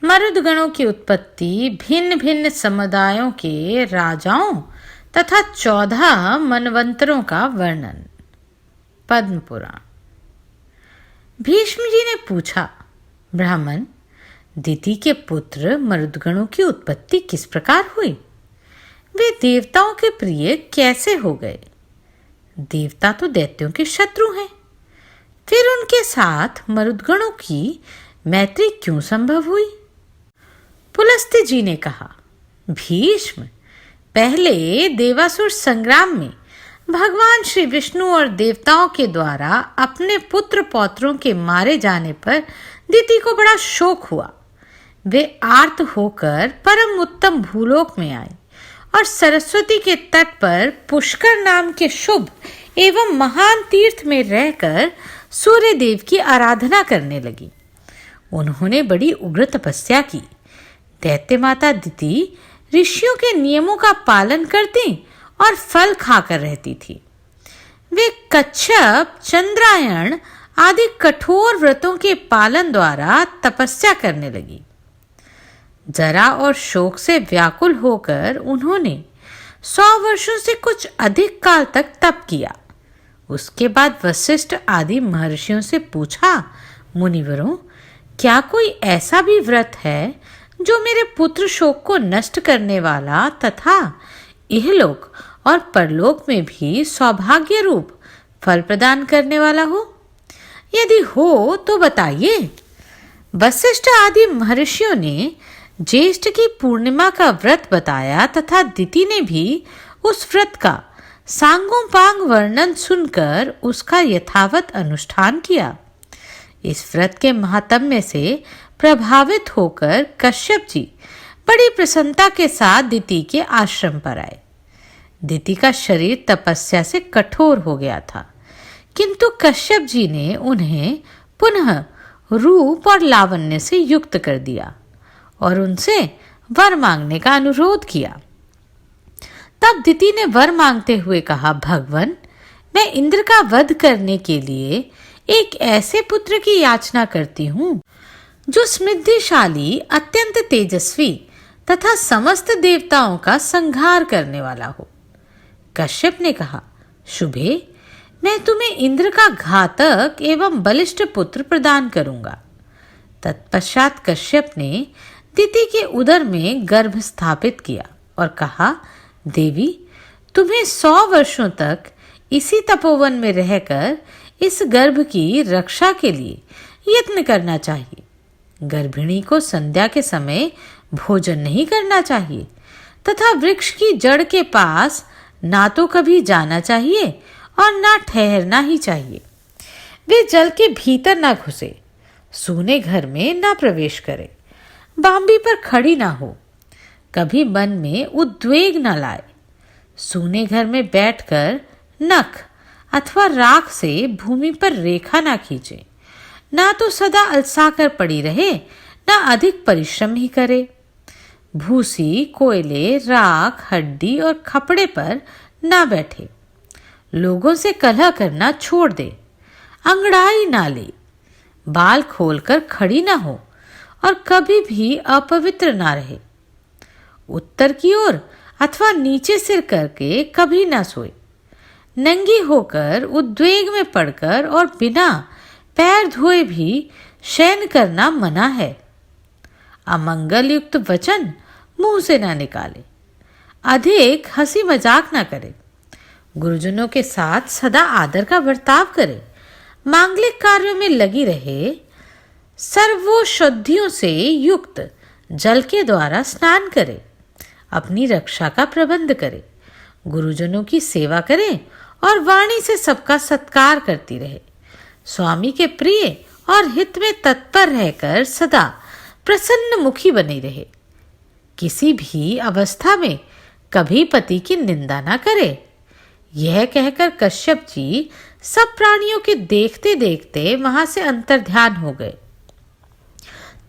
मरुदगणों की उत्पत्ति, भिन्न भिन्न समुदायों के राजाओं तथा 14 मनवंतरों का वर्णन। पद्म पुराण। भीष्म जी ने पूछा, ब्राह्मण, दिति के पुत्र मरुदगणों की उत्पत्ति किस प्रकार हुई? वे देवताओं के प्रिय कैसे हो गए? देवता तो दैत्यों के शत्रु हैं। फिर उनके साथ मरुदगणों की मैत्री क्यों संभव हुई? पुलस्त्य जी ने कहा, भीष्म, पहले देवासुर संग्राम में भगवान श्री विष्णु और देवताओं के द्वारा अपने पुत्र पौत्रों के मारे जाने पर दिति को बड़ा शोक हुआ। वे आर्त होकर परम उत्तम भूलोक में आए और सरस्वती के तट पर पुष्कर नाम के शुभ एवं महान तीर्थ में रहकर सूर्य देव की आराधना करने लगी। उन्होंने बड़ी उग्र तपस्या की। दैत्य माता दिति ऋषियों के नियमों का पालन करती और फल खाकर रहती थी। वे कच्छप, चंद्रायण आदि कठोर व्रतों के पालन द्वारा तपस्या करने लगी। जरा और शोक से व्याकुल होकर उन्होंने 100 वर्षों से कुछ अधिक काल तक तप किया। उसके बाद वशिष्ठ आदि महर्षियों से पूछा, मुनिवरों, क्या कोई ऐसा भी व्रत है जो मेरे पुत्र शोक को नष्ट करने वाला तथा इहलोक और परलोक में भी सौभाग्य रूप फल प्रदान करने वाला हो? यदि हो तो बताइए। वशिष्ठ आदि महर्षियों ने ज्येष्ठ की पूर्णिमा का व्रत बताया तथा दिति ने भी उस व्रत का सांगोपांग वर्णन सुनकर उसका यथावत अनुष्ठान किया। इस व्रत के महात्म्य से प्रभावित होकर कश्यप जी बड़ी प्रसन्नता के साथ दिति के आश्रम पर आए। दिति का शरीर तपस्या से कठोर हो गया था, किंतु कश्यप जी ने उन्हें पुनः रूप और लावण्य से युक्त कर दिया और उनसे वर मांगने का अनुरोध किया। तब दिति ने वर मांगते हुए कहा, भगवन, मैं इंद्र का वध करने के लिए एक ऐसे पुत्र की याचना करती हूँ जो समृद्धिशाली, अत्यंत तेजस्वी तथा समस्त देवताओं का संहार करने वाला हो। कश्यप ने कहा, शुभे, मैं तुम्हें इंद्र का घातक एवं बलिष्ठ पुत्र प्रदान करूंगा। तत्पश्चात कश्यप ने दिति के उदर में गर्भ स्थापित किया और कहा, देवी, तुम्हें 100 वर्षों तक इसी तपोवन में रहकर इस गर्भ की रक्षा के लिए यत्न करना चाहिए। गर्भिणी को संध्या के समय भोजन नहीं करना चाहिए तथा वृक्ष की जड़ के पास ना तो कभी जाना चाहिए और ना ठहरना ही चाहिए। वे जल के भीतर ना घुसे, सूने घर में ना प्रवेश करे, बांबी पर खड़ी ना हो, कभी मन में उद्वेग ना लाए, सूने घर में बैठकर नख अथवा राख से भूमि पर रेखा ना खींचे, ना तो सदा अलसाकर पड़ी रहे, ना अधिक परिश्रम ही करे। भूसी, कोयले, राख, हड्डी और खपड़े पर ना बैठे, लोगों से कलह करना छोड़ दे, अंगड़ाई ना ले, बाल खोलकर खड़ी ना हो और कभी भी अपवित्र ना रहे। उत्तर की ओर अथवा नीचे सिर करके कभी ना सोए। नंगी होकर, उद्वेग में पड़कर और बिना पैर धोए भी शयन करना मना है। अमंगल युक्त वचन मुंह से ना निकाले, अधिक हंसी मजाक ना करे, गुरुजनों के साथ सदा आदर का बर्ताव करे, मांगलिक कार्यों में लगी रहे, सर्वोषधियों से युक्त जल के द्वारा स्नान करे, अपनी रक्षा का प्रबंध करे, गुरुजनों की सेवा करे और वाणी से सबका सत्कार करती रहे, स्वामी के प्रिय और हित में तत्पर रहकर सदा प्रसन्न मुखी बनी रहे, किसी भी अवस्था में कभी पति की निंदा ना करे। यह कहकर कश्यप जी सब प्राणियों के देखते देखते वहां से अंतर्ध्यान हो गए।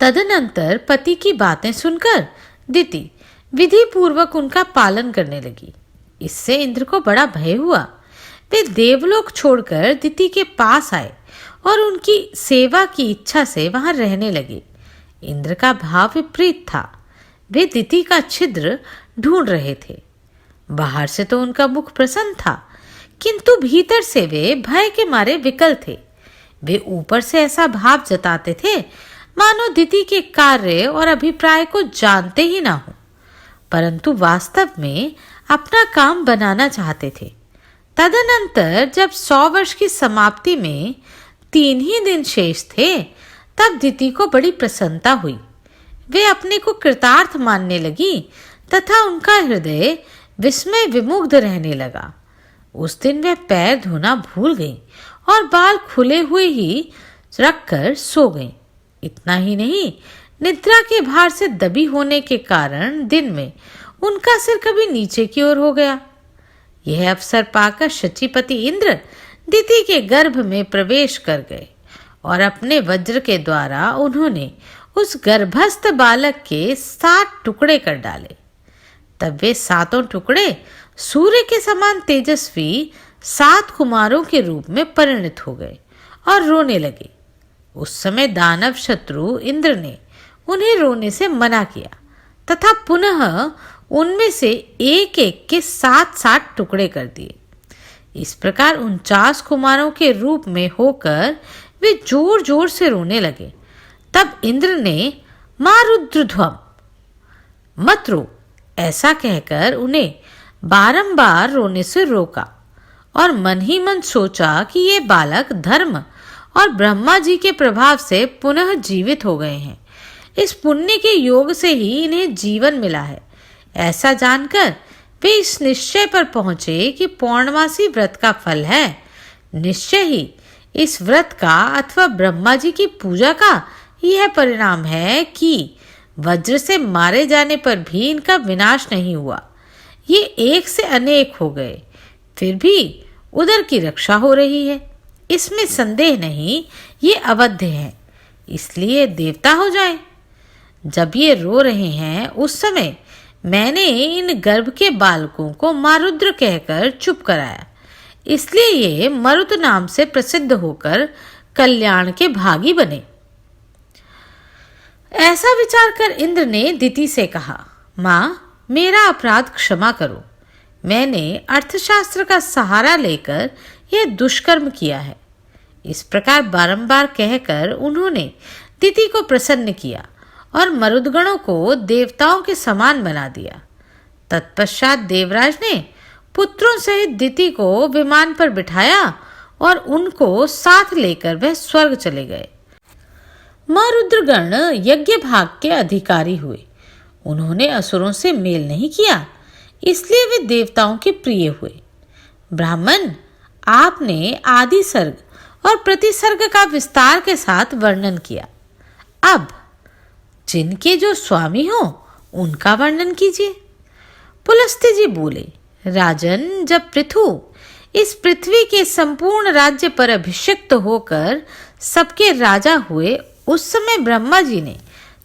तदनंतर पति की बातें सुनकर दिति विधि पूर्वक उनका पालन करने लगी। इससे इंद्र को बड़ा भय हुआ। वे देवलोक छोड़कर दिति के पास आए और उनकी सेवा की इच्छा से वहां रहने लगे। इंद्र का भाव विपरीत था। वे दिति का छिद्र ढूंढ रहे थे। बाहर से तो उनका मुख प्रसन्न था, किंतु भीतर से वे भय के मारे विकल थे। वे ऊपर से ऐसा भाव जताते थे मानो दिति के कार्य और अभिप्राय को जानते ही ना हो, परंतु वास्तव में अपना काम बनाना चाहते थे। तदनंतर जब 100 वर्ष की समाप्ति में 3 ही दिन शेष थे, तब दिति को बड़ी प्रसन्नता हुई। वे अपने को कृतार्थ मानने लगी तथा उनका हृदय विस्मय विमुग्ध रहने लगा। उस दिन वे पैर धोना भूल गईं और बाल खुले हुए ही रखकर सो गईं। इतना ही नहीं, निद्रा के भार से दबी होने के कारण दिन में उनका सिर कभी नीचे की ओर हो गया। यह अवसर पाकर शचीपति इंद्र दिति के गर्भ में प्रवेश कर गए और अपने वज्र के द्वारा उन्होंने उस गर्भस्थ बालक के 7 टुकड़े कर डाले। तब वे 7 टुकड़े सूर्य के समान तेजस्वी 7 कुमारों के रूप में परिणत हो गए और रोने लगे। उस समय दानव शत्रु इंद्र ने उन्हें रोने से मना किया तथा पुनः उनमें से एक एक के 7 टुकड़े कर दिए। इस प्रकार 49 कुमारों के रूप में होकर वे जोर जोर से रोने लगे। तब इंद्र ने मारुद्रध्वम, मत रो, ऐसा कहकर उन्हें बारंबार रोने से रोका और मन ही मन सोचा कि ये बालक धर्म और ब्रह्मा जी के प्रभाव से पुनः जीवित हो गए हैं। इस पुण्य के योग से ही इन्हें जीवन मिला है। ऐसा जानकर वे इस निश्चय पर पहुंचे कि पौर्णमासी व्रत का फल है। निश्चय ही इस व्रत का अथवा ब्रह्मा जी की पूजा का यह परिणाम है कि वज्र से मारे जाने पर भी इनका विनाश नहीं हुआ। ये एक से अनेक हो गए, फिर भी उदर की रक्षा हो रही है। इसमें संदेह नहीं, ये अवध्य है, इसलिए देवता हो जाएं। जब ये रो रहे हैं उस समय मैंने इन गर्भ के बालकों को मारुद्र कहकर चुप कराया, इसलिए ये मरुत नाम से प्रसिद्ध होकर कल्याण के भागी बने। ऐसा विचार कर इंद्र ने दिति से कहा, माँ, मेरा अपराध क्षमा करो। मैंने अर्थशास्त्र का सहारा लेकर यह दुष्कर्म किया है। इस प्रकार बारंबार कहकर उन्होंने दिति को प्रसन्न किया और मरुदगणों को देवताओं के समान बना दिया। तत्पश्चात देवराज ने पुत्रों सहित दिति को विमान पर बिठाया और उनको साथ लेकर वह स्वर्ग चले गए। मरुद्रगण यज्ञ भाग के अधिकारी हुए। उन्होंने असुरों से मेल नहीं किया, इसलिए वे देवताओं के प्रिय हुए। ब्राह्मण, आपने आदि सर्ग और प्रतिसर्ग का विस्तार के साथ वर्णन किया। अब जिनके जो स्वामी हो उनका वर्णन कीजिए। पुलस्त्य जी बोले, राजन, जब पृथु इस पृथ्वी के संपूर्ण राज्य पर अभिषिक्त होकर सबके राजा हुए, उस समय ब्रह्मा जी ने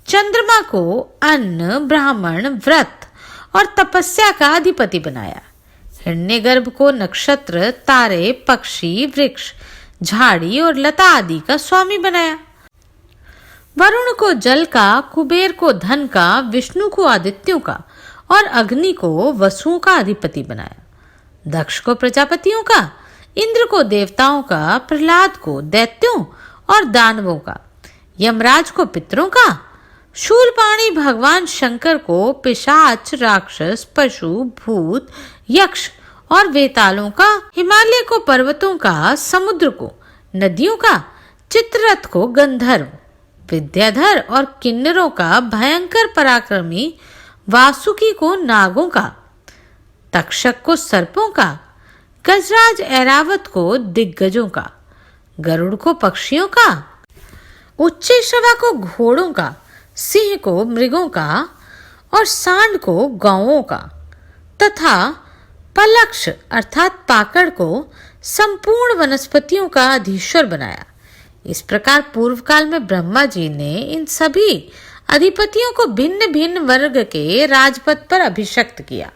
चंद्रमा को अन्न, ब्राह्मण, व्रत और तपस्या का अधिपति बनाया। हिरण्यगर्भ को नक्षत्र, तारे, पक्षी, वृक्ष, झाड़ी और लता आदि का स्वामी बनाया। वरुण को जल का, कुबेर को धन का, विष्णु को आदित्यों का और अग्नि को वसुओं का अधिपति बनाया। दक्ष को प्रजापतियों का, इंद्र को देवताओं का, प्रहलाद को दैत्यों और दानवों का, यमराज को पितरों का, शूलपाणी भगवान शंकर को पिशाच, राक्षस, पशु, भूत, यक्ष और वेतालों का, हिमालय को पर्वतों का, समुद्र को नदियों का, चित्ररथ को गंधर्व, विद्याधर और किन्नरों का, भयंकर पराक्रमी वासुकी को नागों का, तक्षक को सर्पों का, गजराज ऐरावत को दिग्गजों का, गरुड़ को पक्षियों का, उच्चैश्रवा को घोड़ों का, सिंह को मृगों का और सांड को गौओं का तथा पलक्ष अर्थात पाकड़ को संपूर्ण वनस्पतियों का अधीश्वर बनाया। इस प्रकार पूर्व काल में ब्रह्मा जी ने इन सभी अधिपतियों को भिन्न भिन्न वर्ग के राजपद पर अभिषिक्त किया।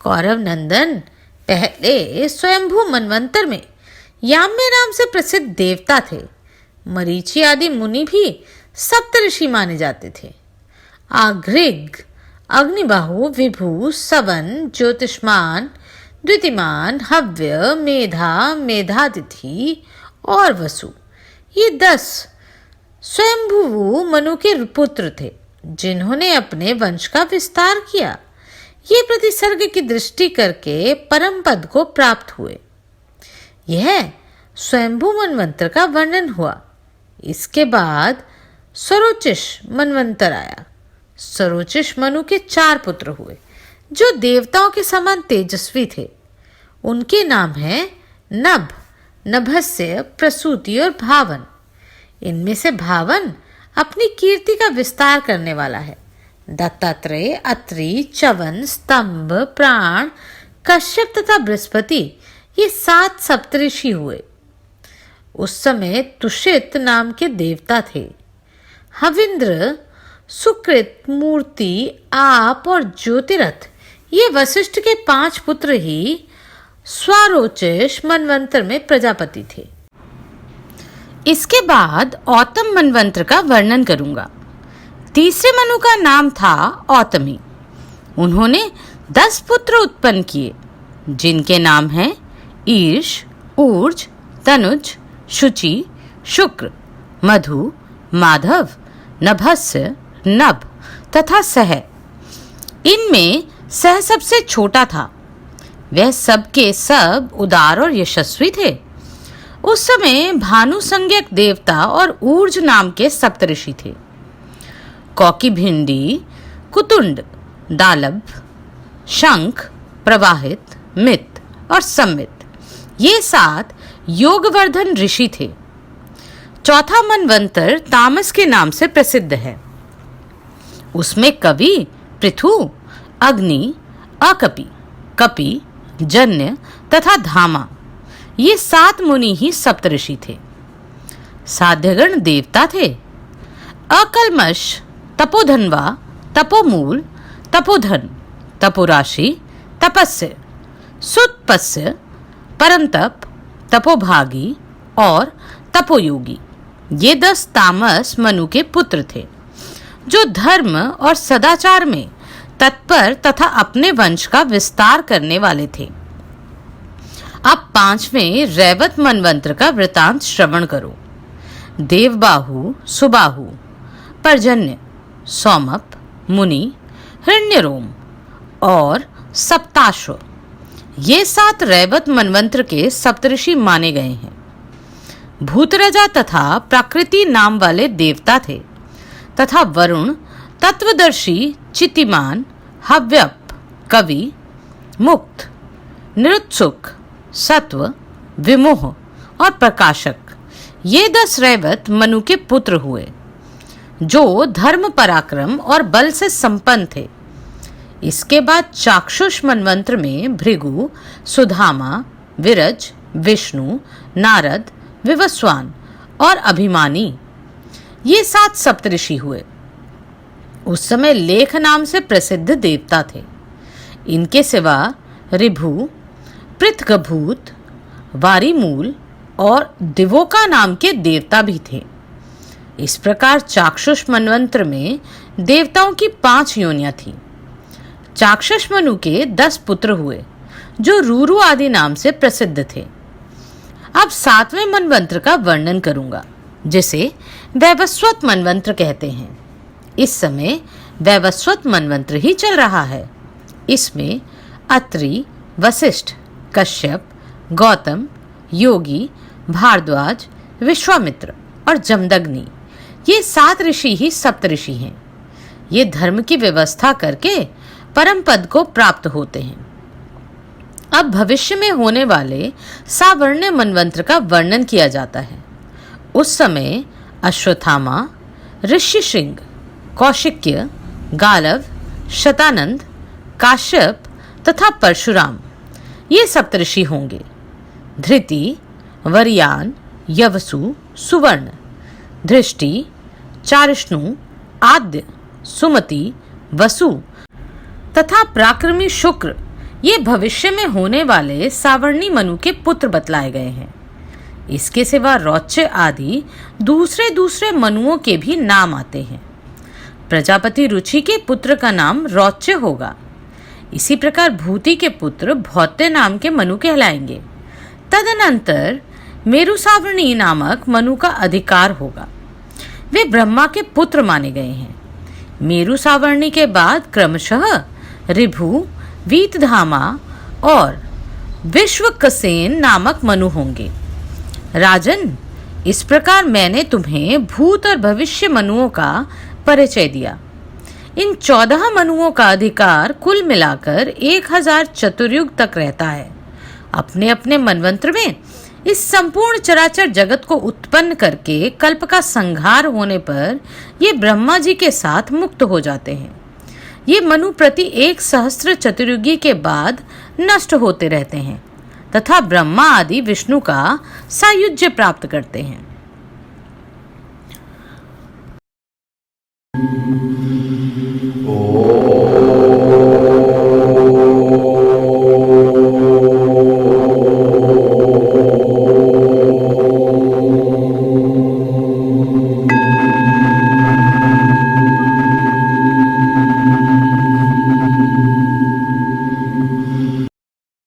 कौरव नंदन पहले स्वयंभू मनवंतर में याम्य नाम से प्रसिद्ध देवता थे। मरीचि आदि मुनि भी सप्तऋषि माने जाते थे। आघ्रिग, अग्निबाहु, विभु, सवन, ज्योतिष्मान, द्वितीमान, हव्य, मेधा, मेधातिथि और वसु, ये 10 स्वयंभुवु मनु के पुत्र थे जिन्होंने अपने वंश का विस्तार किया। ये प्रतिसर्ग की दृष्टि करके परम पद को प्राप्त हुए। यह स्वयंभू मनवंतर का वर्णन हुआ। इसके बाद स्वरोचिष मनवंतर आया। स्वरोचिष मनु के 4 पुत्र हुए जो देवताओं के समान तेजस्वी थे। उनके नाम हैं नभ, नभस्य, प्रसूति और भावन। इनमें से भावन अपनी कीर्ति का विस्तार करने वाला है। दत्तात्रेय, अत्रि, च्यवन, स्तंभ, प्राण, कश्यप तथा बृहस्पति, ये 7 सप्तऋषि हुए। उस समय तुषित नाम के देवता थे। हविंद्र, सुकृत, मूर्ति, आप और ज्योतिरथ, ये वशिष्ठ के 5 पुत्र ही स्वारोचिष मनवंतर में प्रजापति थे। इसके बाद औतम मनवंतर का वर्णन करूंगा। तीसरे मनु का नाम था औतमी। उन्होंने 10 पुत्र उत्पन्न किए जिनके नाम हैं ईश, ऊर्ज, तनुज, शुचि, शुक्र, मधु, माधव, नभस्य, नभ तथा सह। इनमें सह सबसे छोटा था। वह सबके सब उदार और यशस्वी थे। उस समय भानु संज्ञक देवता और ऊर्ज नाम के सप्तऋषि थे। कौकिभिंडी, कुतुंड, दालभ, शंख, प्रवाहित, मित और सम्मित, ये 7 योगवर्धन ऋषि थे। चौथा मनवंतर तामस के नाम से प्रसिद्ध है। उसमें कवि, पृथु, अग्नि, अकपि, कपि, जन्य तथा धामा, ये 7 मुनि ही सप्तऋषि थे। साध्यगण देवता थे। अकल्मष, तपोधनवा, तपोमूल, तपोधन, तपोराशि, तपस्य, सुतपस्य, परंतप, तपोभागी और तपोयोगी, ये 10 तामस मनु के पुत्र थे जो धर्म और सदाचार में तत्पर तथा अपने वंश का विस्तार करने वाले थे। अब 5वें रैवत मनवंतर का वृतांत श्रवण करो। देवबाहु, सुबाहु, पर्जन्य, सौमप, मुनि, हिरण्यरोम और सप्ताश्व, ये 7 रैवत मनवंतर के सप्तऋषि माने गए हैं। भूतराजा तथा प्रकृति नाम वाले देवता थे तथा वरुण, तत्वदर्शी, चितिमान, हव्यप, कवि, मुक्त, निरुत्सुक, सत्व, विमोह और प्रकाशक, ये 10 रैवत मनु के पुत्र हुए जो धर्म, पराक्रम और बल से संपन्न थे। इसके बाद चाक्षुष मनवंत्र में भृगु, सुधामा, विरज, विष्णु, नारद, विवस्वान और अभिमानी, ये 7 सप्तऋषि हुए। उस समय लेख नाम से प्रसिद्ध देवता थे। इनके सिवा ऋभु, पृथ्गभूत, वारीमूल और दिवोका नाम के देवता भी थे। इस प्रकार चाक्षुष मनवंत्र में देवताओं की 5 योनियां थीं। चाक्षुष मनु के 10 पुत्र हुए जो रूरु आदि नाम से प्रसिद्ध थे। अब 7वें मनवंत्र का वर्णन करूंगा जिसे वैवस्वत मनवंत्र कहते हैं। इस समय वैवस्वत मनवंत्र ही चल रहा है। इसमें अत्रि, वशिष्ठ, कश्यप, गौतम, योगी, भारद्वाज, विश्वामित्र और जमदग्नि, ये 7 ऋषि ही सप्तऋषि हैं। ये धर्म की व्यवस्था करके परम पद को प्राप्त होते हैं। अब भविष्य में होने वाले सावर्ण्य मनवंत्र का वर्णन किया जाता है। उस समय अश्वत्थामा, ऋष्यशृंग, कौशिक्य, गालव, शतानंद, काश्यप तथा परशुराम, ये सप्तऋषि होंगे। धृति, वरियान, यवसु, सुवर्ण, धृष्टि, चारिष्णु, आद्य, सुमति, वसु तथा पराक्रमी शुक्र, ये भविष्य में होने वाले सावर्णी मनु के पुत्र बतलाए गए हैं। इसके सिवा रौच्य आदि दूसरे दूसरे मनुओं के भी नाम आते हैं। प्रजापति रुचि के पुत्र का नाम रौच्य होगा। इसी प्रकार भूति के पुत्र भौत्य नाम के मनु कहलाएंगे। तदनंतर मेरुसावर्णी नामक मनु का अधिकार होगा। वे ब्रह्मा के पुत्र माने गए हैं। मेरुसावर्णी के बाद क्रमशः ऋभु, वीतधामा और विश्वकसेन नामक मनु होंगे। राजन, इस प्रकार मैंने तुम्हें भूत और भविष्य मनुओं का परिचय दिया। इन 14 मनुओं का अधिकार कुल मिलाकर 1000 चतुर्युग तक रहता है। अपने अपने मनवंत्र में इस संपूर्ण चराचर जगत को उत्पन्न करके कल्प का संहार होने पर ये ब्रह्मा जी के साथ मुक्त हो जाते हैं। ये मनु प्रति 1,000 चतुर्युगी के बाद नष्ट होते रहते हैं तथा ब्रह्मा आदि विष्णु का सायुज्य प्राप्त करते हैं।